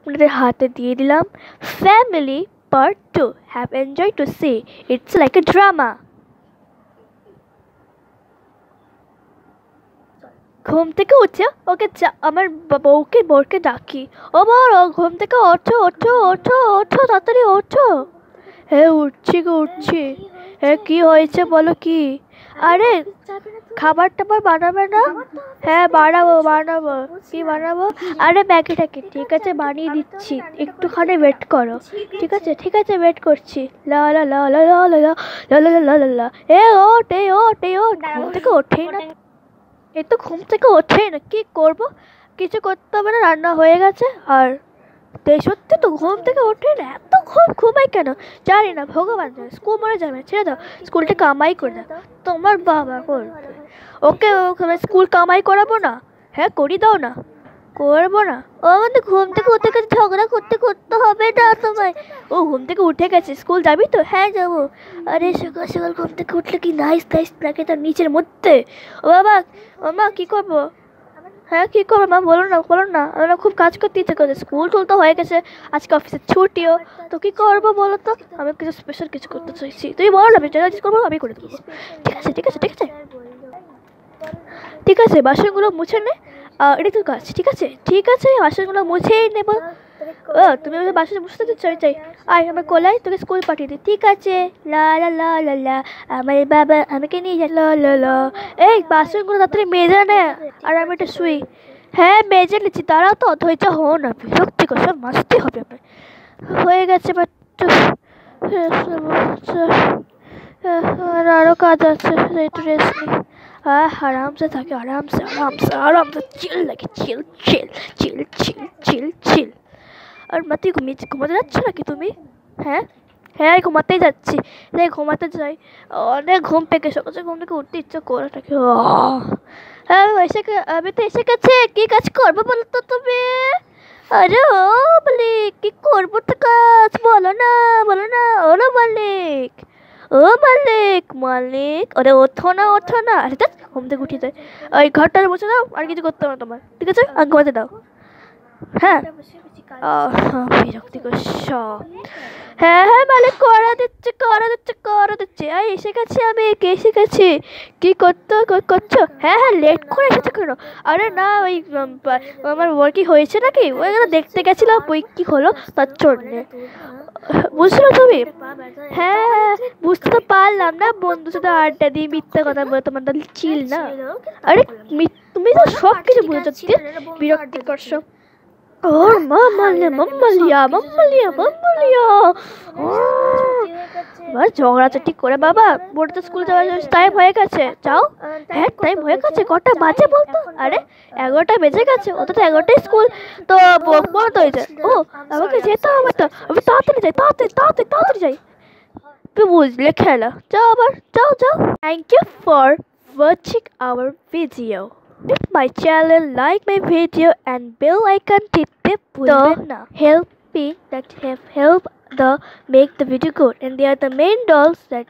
আপনাদের হাতে দিয়ে দিলাম family part 2। Have enjoy to see, it's like a drama. ঘুম থেকে উঠে ওকে আমার বউকে ডাকি, ও বড় ঘুম থেকে ওঠো ওঠো ওঠো ওঠো তাড়াতাড়ি ওঠো। হ্যাঁ উঠছি গো উঠছি। হ্যাঁ কী হয়েছে বলো কি? আরে খাবার টাবার বানাবে না? হ্যাঁ বানাবো। কি বানাবো? আরে ম্যাগি ট্যাগি ঠিক আছে বানিয়ে দিচ্ছি, একটুখানি ওয়েট করো। ঠিক আছে ওয়েট করছি। লা লা লা লা লা লা লা লা লা লা লা লা। ওঠ ঘুম থেকে ওঠেই না। এই তো ঘুম থেকে ওঠেই না, কি করব? কিছু করতে হবে না, রান্না হয়ে গেছে। আর সত্যি তো ঘুম থেকে ওঠে না, এত ঘুমাই কেন জানি না, ভগবান জানে। স্কুল মনে যাবে, ছেড়ে দাও, স্কুলটা কামাই করে দাও। তোমার বাবা করবে, ওকে স্কুল কামাই করাবো না? হ্যাঁ করি দাও না, করবো না। ও আমাদের ঘুম থেকে উঠে গেছে, ঝগড়া করতে হবে না তোমায়। ও ঘুম থেকে উঠে গেছে, স্কুল যাবি তো? হ্যাঁ যাবো। আরে সকাল সকাল ঘুম থেকে উঠলে কি নাইস লাগে তার নিচের মধ্যে। ও বাবা, ও মা কী করবো? হ্যাঁ কী করবো মা, বলো না। আমরা খুব কাজ করতে ইচ্ছে করছে, স্কুল টুল তো হয়ে গেছে, আজকে অফিসের ছুটিও তো, কী করবো বলো তো? আমি কিছু স্পেশাল কিছু করতে চাইছি, তুই বলো না, যেটা কিছু করবো আমি করে দেবো। ঠিক আছে বাসনগুলো মুছে নে, এটা তোর কাজ। ঠিক আছে বাসনগুলো মুছেই নেবো। ও তুমি আমাকে বাসন মুছতে দিচ্ছ? চাই আয় আমার কোলায়, তোকে স্কুল পাঠিয়ে দিই। ঠিক আছে লা লা লা লা লা, আমার বাবা আমাকে নিয়ে যায় লা লা লা। এই বাসনগুলো তাড়াতাড়ি মেজে নে, আর আমি একটা শুই। হ্যাঁ মেজে নিচ্ছি, তারাও তো ধৈর্য হো না, বিরক্তিকর, সব মাসতে হবে আমার। হয়ে গেছে বাট আরও কাজ আছে, একটু রেস্ট নিই। আরামসে থাকে, আরামসে চিল লাগে, চিল। আর তুই ঘুমাতে যাচ্ছ নাকি তুমি? হ্যাঁ ঘুমাতেই যাচ্ছি। ঘুমাতে যাই, অনেক ঘুম পেকে সকালে ঘুম থেকে উঠতে ইচ্ছে করে নাকি। হ্যাঁ আমি তো এসে গেছে, কি কাজ করবো বলো তো তুমি? আরে ও মালিক, কি করবো তো কাজ, বলো না। ওলো মালিক, ওরে ওঠো না। আরে দেখ ঘুম থেকে উঠে যায়। ওই ঘরটা বসে দাও, আর কিছু করতে হবে না তোমার, ঠিক আছে? আর ঘুমাতে দাও। হ্যাঁ বিরক্তিকর সব। হ্যাঁ মালিক করে দিচ্ছে। এসে গেছি। কি করছো? হ্যাঁ লেট করে এসেছো কেন? আরে না ওই আমার ওয়ার্কি হয়েছে নাকি, ওইখানে দেখতে গেছিলাম, ওই কি হলো তার জন্যে। বুঝলো তুমি? হ্যাঁ বুঝতে তো পারলাম না, বন্ধুর সাথে আড্ডা দিয়ে মিথ্যা কথা বলে তোমার তাহলে চিল না। আরে তুমি তো সব কিছু বুঝে যাচ্ছি, বিরক্তিকর সব। ওর মাম্মালিয়া ঝগড়াঝাটি করে বাবা, বোর্ড তো স্কুল যাওয়ার টাইম হয়ে গেছে, যাও। হ্যাঁ টাইম হয়ে গেছে, কটা বাজে বলতো? আরে 11টা বেজে গেছে, ও তো 11টায় স্কুল, তো বন্ধ হয়ে যায়। ও আমাকে যেতে হবে তো, আমি তাড়াতাড়ি যাই। তুই বুঝলে খেলা, যাও আবার যাও। Thank you for watching our video. My channel, like my video and bell icon টিপতে ভুলবেন না। Helping that have helped the make the video good, and they are the main dolls that